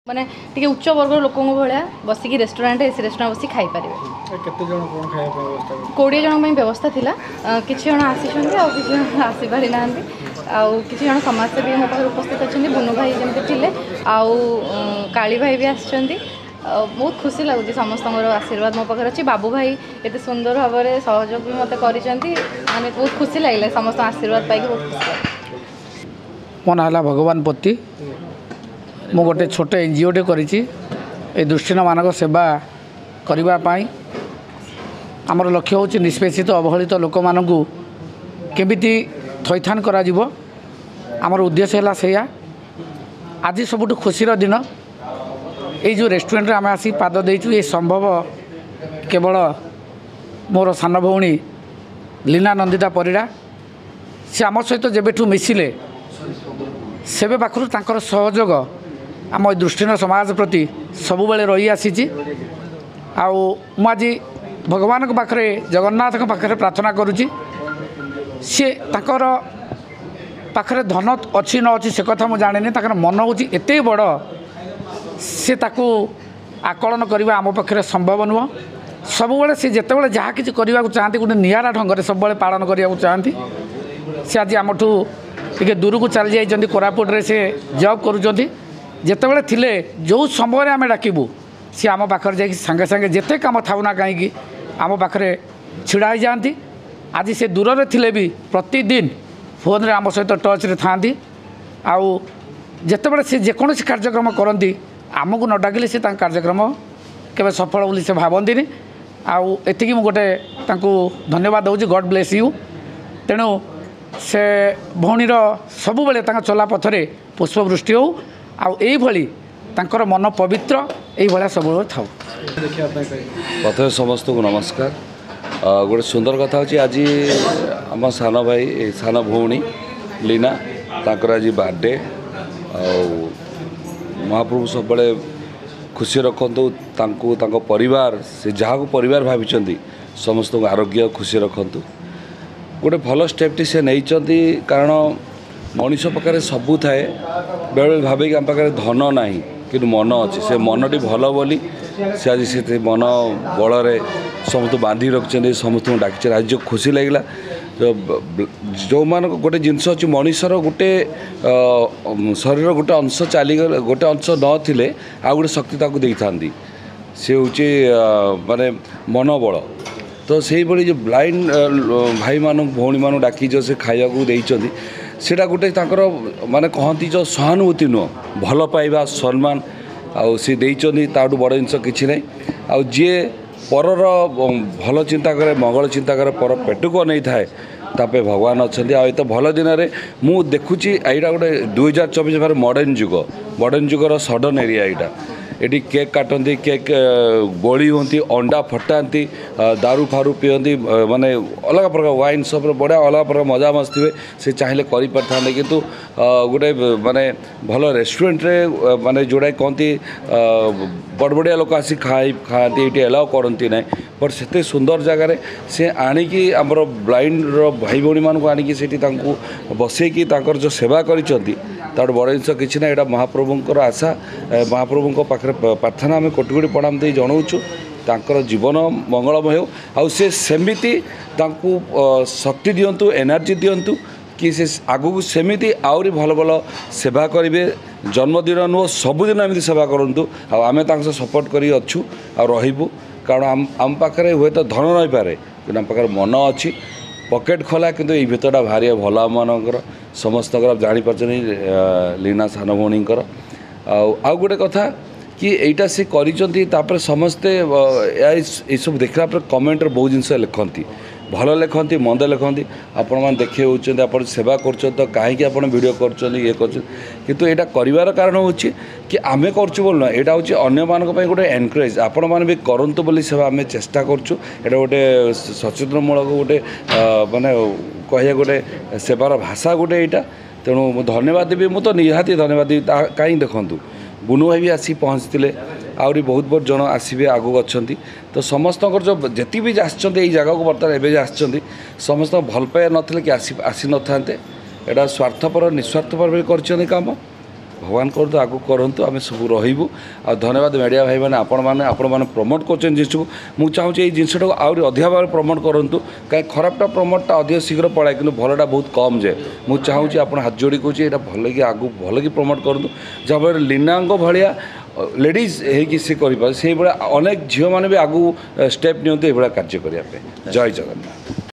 माने टिके उच्च वर्ग लोक भाया बसिक रेस्टोरेंट एसी रेस्टोरेंट बस खाई पारे। 20 जन व्यवस्था थिला किछि जन आसी आसी पारि ना किछि जन समाजसेवी मो पाखे उपस्थित अच्छा बुनु भाई जमी थे काली भाई भी आसछंती। बहुत खुशी लगुच समस्त आशीर्वाद मो पाखे अच्छी बाबू भाई एत सुंदर भाव में सहयोग भी मत कर बहुत खुशी लगे समस्त आशीर्वाद पाई बहुत खुशी लगे। मो ना भगवान पति मु गोटे छोट एनजीओटे करी दृष्टिहीन मानक सेवा करने आमर लक्ष्य हूँ निष्पेषित अवहेलित लोक मानक केमिति थैथान करा आमर उद्देश्य है से आज सबुठ खुशीर दिन ये जो रेस्टोरेंट आम आसी पाद देचु ये संभव केवल मोर सान भौणी लीना नंदिता परिड़ा से आम सहित जेबेठू मिसिले सेबे पाखरु तांकर सहयोग आम दृष्टिहीन समाज प्रति सबुबले रही आसी आज भगवान पाखे जगन्नाथ पाखे प्रार्थना करुच्ची सी ताकर पाखे धन अच्छी न अच्छी से कथा मुझे जाने ताकर मन हूँ एत बड़ सी ताकू आकलन करने आम पाखे संभव नुह सबुबले सी जितेबाला जहाँ कि करने को चाहती गोटे निरा ढंग से सब पालन करने को चाहती सी आज आमठू टे दूर को चली जाइए कोरापुट रे से जॉब करुँच जितेबाला थिले जो समय आम डाकबू सी आम पाखे जा सागे सागे जिते कम थाउना कहीं आम पाखे छिड़ा ही जाती आज से दूर रे थिले भी प्रतिदिन फोन रे आम सहित टच रे थांती आउ जितेबाला से जेकोसी कार्यक्रम करती आमको न डाकिले से कार्यक्रम केवे सफल बोली से भावती आउ एतिकी मु गोटे धन्यवाद दूँ गॉड ब्लेस यू तेणु से भौणीर सबुबले चला पथरे पुष्पवृष्टि हो आउली मन पवित्र ये सब था। प्रथम समस्त को नमस्कार। गोटे सुंदर कथा अच्छी आज आम सान भाई सान भौणी लीना तांकर आज बर्थडे महाप्रभु सब खुशी रखतु परिवार से जहाँ को परिवार भावी समस्त को आरोग्य खुशी रखतु गोटे भल स्टेपटी से नहीं कारण मनीष पाखे सबू थाए बेले भावे कि आम पाखे धन ना कि मन अच्छे से मनटी भल बोली से आज से मन बल समस्त बांधि रखिंट समस्त डाक आज जो खुशी लगे जो मान गोटे जिनस अच्छी मनीषर गोटे शरीर गोटे अंश चलीगले गोटे अंश नथिले आ गोटे शक्ति ताकू था सी हूँ माने मनोबल तो से भाई जो ब्लाइंड भाई मान भौणी मान डाकी जो से खाया देती सेटा गोटे माने कहती जो सहानुभूति नुह भल पाइबा सम्मान आउ सी ताठू बड़ जिनस कि ना आउ जी परर भल चिंता करे मंगल चिंता करे पर पेट को नहीं थाए तापे भगवान अच्छा आ तो भल दिन में मु देखुची यहाँ गोटे 2024 भार मॉडर्न जुगर सडन एरिया यहाँ ये केक काटती केक गोली होती अंडा फटाती दारू फारू पीती माने अलग प्रकार वाइन सब बढ़िया अलग प्रकार मजा मस्ती हुए से चाहिए करें किंतु गोटे माने भल रेस्टोरेंट रे माने जोड़ा कहती बड़ बढ़िया लोक आसी खाती ये एलाउ करती ना बट से सुंदर जगार से आणिकी आमर ब्लाइंड भाई भौणी मानक आणिकी बसैकी जो सेवा करिसेंती तार बड़ जिनस कि ना यहाँ महाप्रभुंर आशा महाप्रभु पाखे प्रार्थना आम कोटि कोटि प्रणाम दे जनाऊँ तांकर जीवन मंगलमय हो आउ से सेमिति शक्ति दिंतु एनर्जी दिंतु कि से आगु सेमिति आउरी भल भल सेवा करेंगे जन्मदिन नुह सबुदिन एमती सेवा करूँ आम सपोर्ट कर अच्छु आबू कारण आम पाखे हुए तो धन नहीं पारे कि आम पाखे मन अच्छी पकेट खोला किंतु ये भितरटा भारी भल आम मानकर समस्त जापार लीना सान भौणीकर आउ गोटे कथा कि यहाँ से कर समस्ते ये सब देखला कमेंट बहुत जिनस लिखती भल लिखती मंद लिखती आपण मैंने देखे होती आप सेवा कर कहीं वीडियो कर कितु यहाँ कर कारण हूँ कि आम कर ना यहाँ हूँ अन्य मानक गोटे एनकरेज आपण मैंने भी करूँ बोली सेवा आम चेष्टा करूँ गोटे सचेतनमूलक गोटे माने कह गोटे सेवार भाषा गोटे यहाँ तेणु धन्यवाद देवी मुझे तो निहाती धन्यवाद देवी कहीं देखूँ बुनु भाई भी आसी पहुँचते आहरी बहुत बहुत जन आसवे आगू अच्छा तो समस्त जो जी भी आसछन्ते जगह को बर्तमान एवं आसछन्ते समस्त भल पाया नथिले कि आसी न था यहाँ स्वार्थपर निस्वार्थपर भी कर काम भगवान करतु आगु करतु आम सब रही धन्यवाद मीडिया भाई मैंने आपण मैंने प्रमोट कर जिन को मुझे चाहूँगी ये जिनटा आहरी अधिक भाव प्रमोट करूँ कहीं खराबटा प्रमोटा अधिक शीघ्र पड़ाए कि भलटा बहुत कम जाए मुझे चाहूँगी आप हाथ जोड़ी कहूँ यहाँ भल कि आगू भल कि प्रमोट करूँ जहाँफल लीना भाया लेडीज होगी सी कर अनेक झील मैंने भी आगू स्टेप नि कार्य करने जय जगन्नाथ।